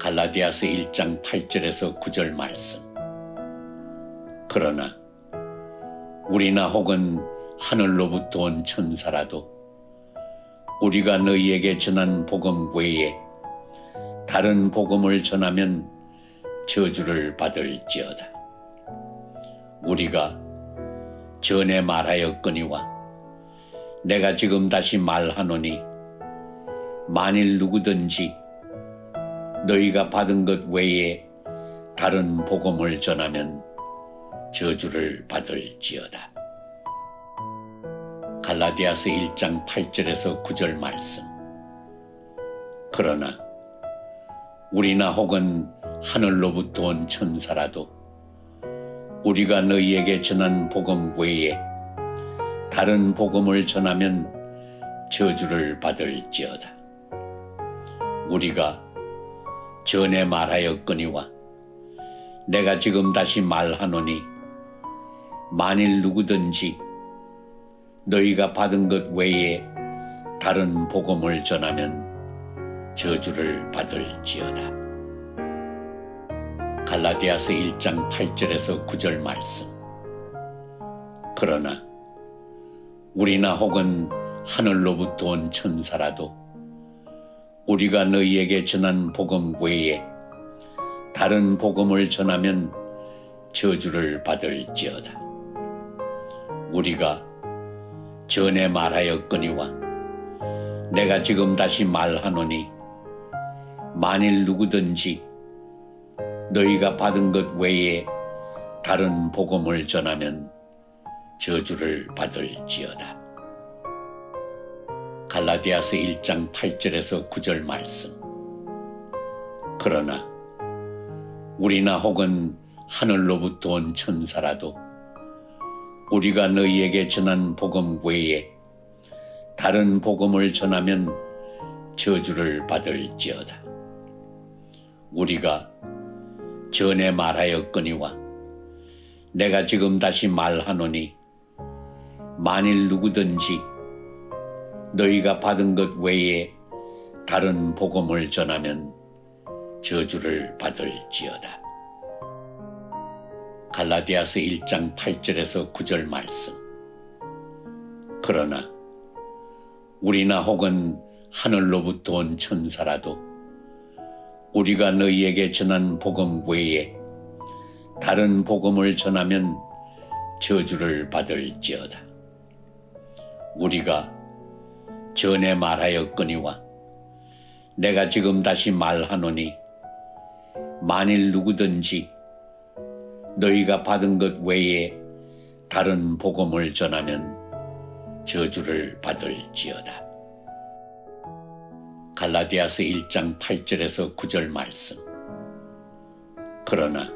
갈라디아서 1장 8절에서 9절 말씀. 그러나 우리나 혹은 하늘로부터 온 천사라도 우리가 너희에게 전한 복음 외에 다른 복음을 전하면 저주를 받을지어다. 우리가 전에 말하였거니와 내가 지금 다시 말하노니 만일 누구든지 너희가 받은 것 외에 다른 복음을 전하면 저주를 받을지어다. 갈라디아서 1장 8절에서 9절 말씀. 그러나 우리나 혹은 하늘로부터 온 천사라도 우리가 너희에게 전한 복음 외에 다른 복음을 전하면 저주를 받을지어다. 우리가 전에 말하였거니와 내가 지금 다시 말하노니 만일 누구든지 너희가 받은 것 외에 다른 복음을 전하면 저주를 받을지어다. 갈라디아서 1장 8절에서 9절 말씀. 그러나 우리나 혹은 하늘로부터 온 천사라도 우리가 너희에게 전한 복음 외에 다른 복음을 전하면 저주를 받을지어다. 우리가 전에 말하였거니와 내가 지금 다시 말하노니 만일 누구든지 너희가 받은 것 외에 다른 복음을 전하면 저주를 받을지어다. 갈라디아서 1장 8절에서 9절 말씀. 그러나 우리나 혹은 하늘로부터 온 천사라도 우리가 너희에게 전한 복음 외에 다른 복음을 전하면 저주를 받을지어다. 우리가 전에 말하였거니와 내가 지금 다시 말하노니 만일 누구든지 너희가 받은 것 외에 다른 복음을 전하면 저주를 받을지어다. 갈라디아서 1장 8절에서 9절 말씀. 그러나 우리나 혹은 하늘로부터 온 천사라도 우리가 너희에게 전한 복음 외에 다른 복음을 전하면 저주를 받을지어다. 우리가 전에 말하였거니와 내가 지금 다시 말하노니 만일 누구든지 너희가 받은 것 외에 다른 복음을 전하면 저주를 받을지어다. 갈라디아서 1장 8절에서 9절 말씀. 그러나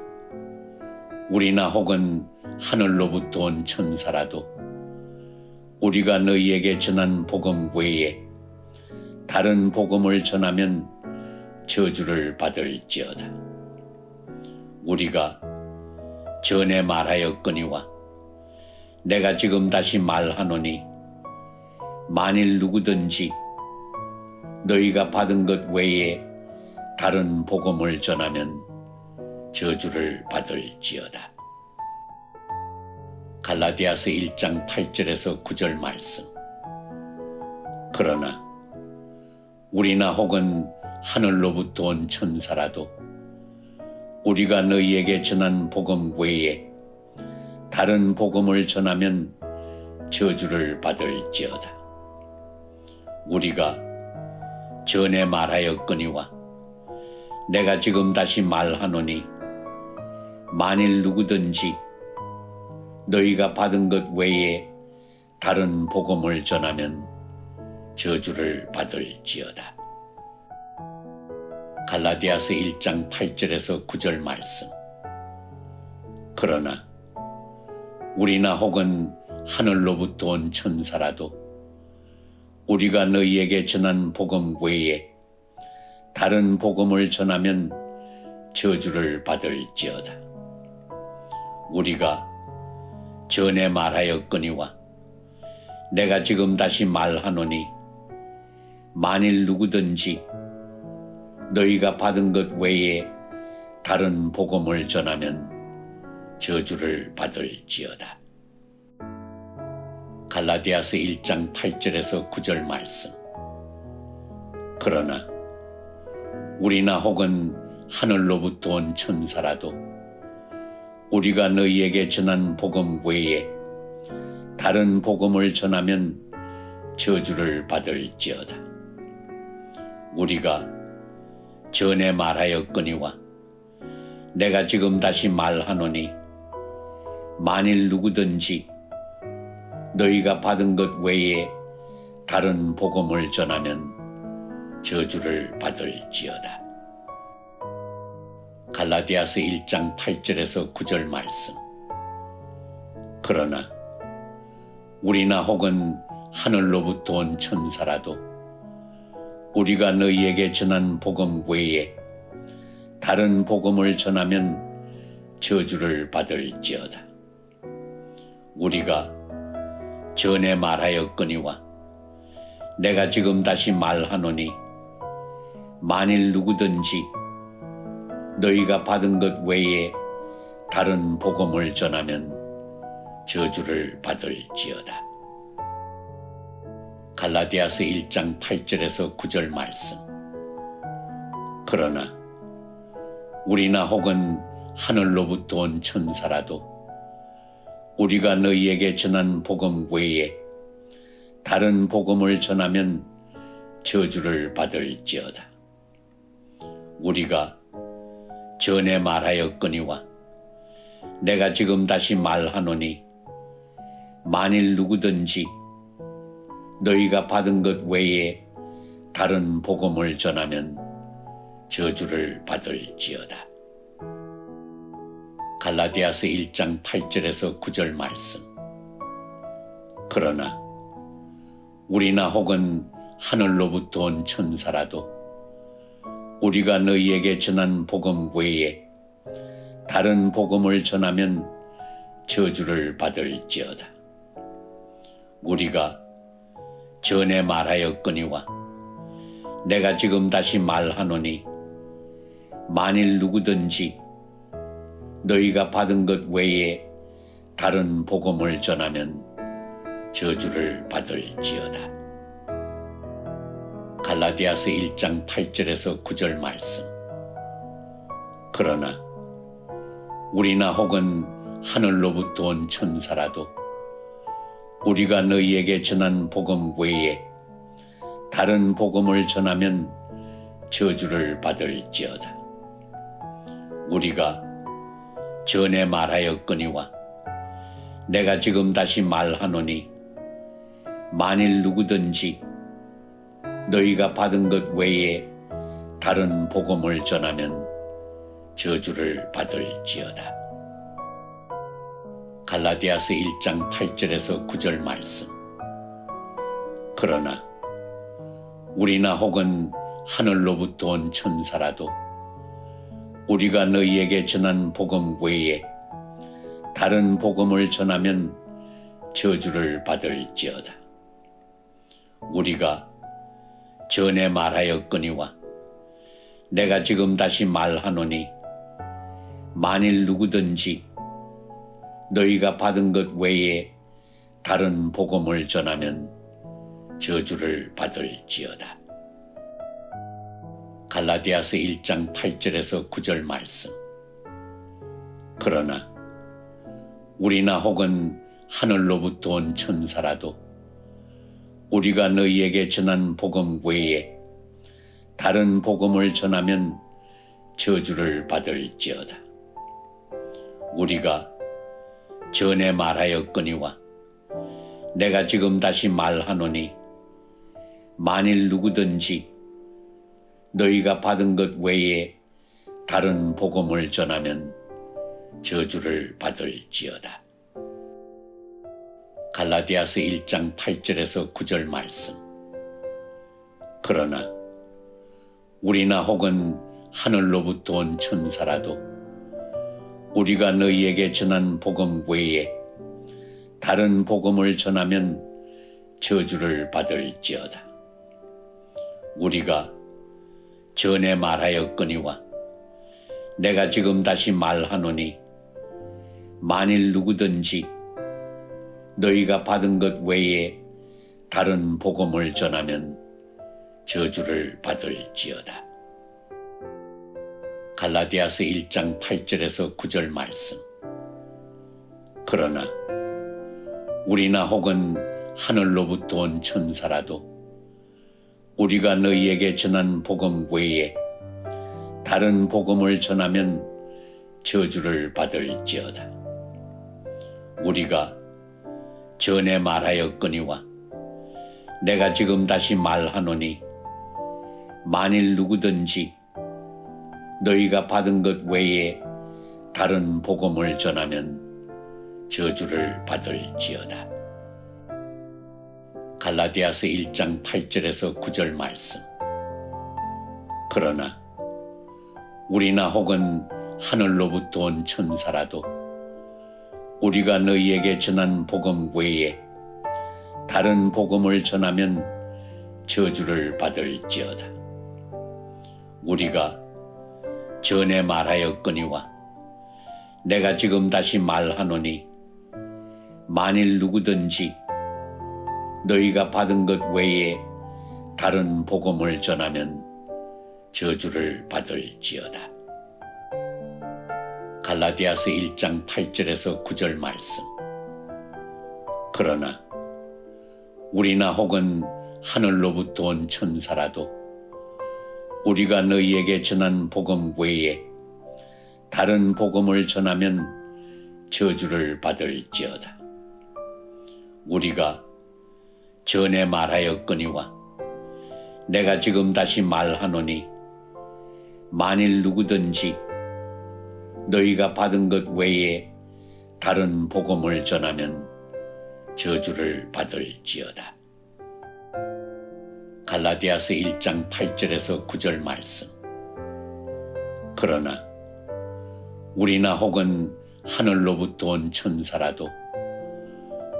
우리나 혹은 하늘로부터 온 천사라도 우리가 너희에게 전한 복음 외에 다른 복음을 전하면 저주를 받을지어다. 우리가 전에 말하였거니와 내가 지금 다시 말하노니 만일 누구든지 너희가 받은 것 외에 다른 복음을 전하면 저주를 받을지어다. 갈라디아서 1장 8절에서 9절 말씀. 그러나 우리나 혹은 하늘로부터 온 천사라도 우리가 너희에게 전한 복음 외에 다른 복음을 전하면 저주를 받을지어다. 우리가 전에 말하였거니와 내가 지금 다시 말하노니 만일 누구든지 너희가 받은 것 외에 다른 복음을 전하면 저주를 받을지어다. 갈라디아서 1장 8절에서 9절 말씀. 그러나 우리나 혹은 하늘로부터 온 천사라도 우리가 너희에게 전한 복음 외에 다른 복음을 전하면 저주를 받을지어다. 우리가 전에 말하였거니와 내가 지금 다시 말하노니 만일 누구든지 너희가 받은 것 외에 다른 복음을 전하면 저주를 받을지어다. 갈라디아서 1장 8절에서 9절 말씀. 그러나 우리나 혹은 하늘로부터 온 천사라도 우리가 너희에게 전한 복음 외에 다른 복음을 전하면 저주를 받을지어다. 우리가 전에 말하였거니와 내가 지금 다시 말하노니 만일 누구든지 너희가 받은 것 외에 다른 복음을 전하면 저주를 받을지어다. 갈라디아서 1장 8절에서 9절 말씀. 그러나 우리나 혹은 하늘로부터 온 천사라도 우리가 너희에게 전한 복음 외에 다른 복음을 전하면 저주를 받을지어다. 우리가 전에 말하였거니와 내가 지금 다시 말하노니 만일 누구든지 너희가 받은 것 외에 다른 복음을 전하면 저주를 받을지어다. 갈라디아서 1장 8절에서 9절 말씀. 그러나 우리나 혹은 하늘로부터 온 천사라도 우리가 너희에게 전한 복음 외에 다른 복음을 전하면 저주를 받을지어다. 우리가 전에 말하였거니와 내가 지금 다시 말하노니 만일 누구든지 너희가 받은 것 외에 다른 복음을 전하면 저주를 받을지어다. 갈라디아서 1장 8절에서 9절 말씀. 그러나 우리나 혹은 하늘로부터 온 천사라도 우리가 너희에게 전한 복음 외에 다른 복음을 전하면 저주를 받을지어다. 우리가 전에 말하였거니와 내가 지금 다시 말하노니 만일 누구든지 너희가 받은 것 외에 다른 복음을 전하면 저주를 받을지어다. 갈라디아서 1장 8절에서 9절 말씀. 그러나 우리나 혹은 하늘로부터 온 천사라도 우리가 너희에게 전한 복음 외에 다른 복음을 전하면 저주를 받을지어다. 우리가 전에 말하였거니와 내가 지금 다시 말하노니 만일 누구든지 너희가 받은 것 외에 다른 복음을 전하면 저주를 받을지어다. 갈라디아서 1장 8절에서 9절 말씀. 그러나 우리나 혹은 하늘로부터 온 천사라도 우리가 너희에게 전한 복음 외에 다른 복음을 전하면 저주를 받을지어다. 우리가 전에 말하였거니와 내가 지금 다시 말하노니 만일 누구든지 너희가 받은 것 외에 다른 복음을 전하면 저주를 받을지어다. 갈라디아서 1장 8절에서 9절 말씀. 그러나 우리나 혹은 하늘로부터 온 천사라도 우리가 너희에게 전한 복음 외에 다른 복음을 전하면 저주를 받을지어다. 우리가 전에 말하였거니와 내가 지금 다시 말하노니 만일 누구든지 너희가 받은 것 외에 다른 복음을 전하면 저주를 받을지어다. 갈라디아서 1장 8절에서 9절 말씀. 그러나 우리나 혹은 하늘로부터 온 천사라도 우리가 너희에게 전한 복음 외에 다른 복음을 전하면 저주를 받을지어다. 우리가 전에 말하였거니와 내가 지금 다시 말하노니 만일 누구든지 너희가 받은 것 외에 다른 복음을 전하면 저주를 받을지어다. 갈라디아서 1장 8절에서 9절 말씀. 그러나 우리나 혹은 하늘로부터 온 천사라도 우리가 너희에게 전한 복음 외에 다른 복음을 전하면 저주를 받을지어다. 우리가 전에 말하였거니와 내가 지금 다시 말하노니 만일 누구든지 너희가 받은 것 외에 다른 복음을 전하면 저주를 받을지어다. 갈라디아서 1장 8절에서 9절 말씀. 그러나 우리나 혹은 하늘로부터 온 천사라도 우리가 너희에게 전한 복음 외에 다른 복음을 전하면 저주를 받을지어다. 우리가 전에 말하였거니와 내가 지금 다시 말하노니 만일 누구든지 너희가 받은 것 외에 다른 복음을 전하면 저주를 받을지어다. 갈라디아서 1장 8절에서 9절 말씀. 그러나 우리나 혹은 하늘로부터 온 천사라도 우리가 너희에게 전한 복음 외에 다른 복음을 전하면 저주를 받을지어다. 우리가 전에 말하였거니와 내가 지금 다시 말하노니 만일 누구든지 너희가 받은 것 외에 다른 복음을 전하면 저주를 받을지어다. 갈라디아서 1장 8절에서 9절 말씀. 그러나 우리나 혹은 하늘로부터 온 천사라도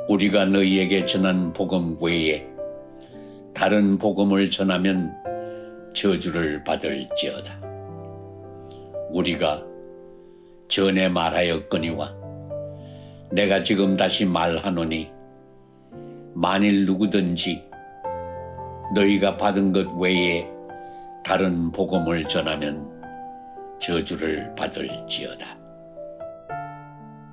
우리가 너희에게 전한 복음 외에 다른 복음을 전하면 저주를 받을지어다. 우리가 전에 말하였거니와 내가 지금 다시 말하노니 만일 누구든지 너희가 받은 것 외에 다른 복음을 전하면 저주를 받을지어다.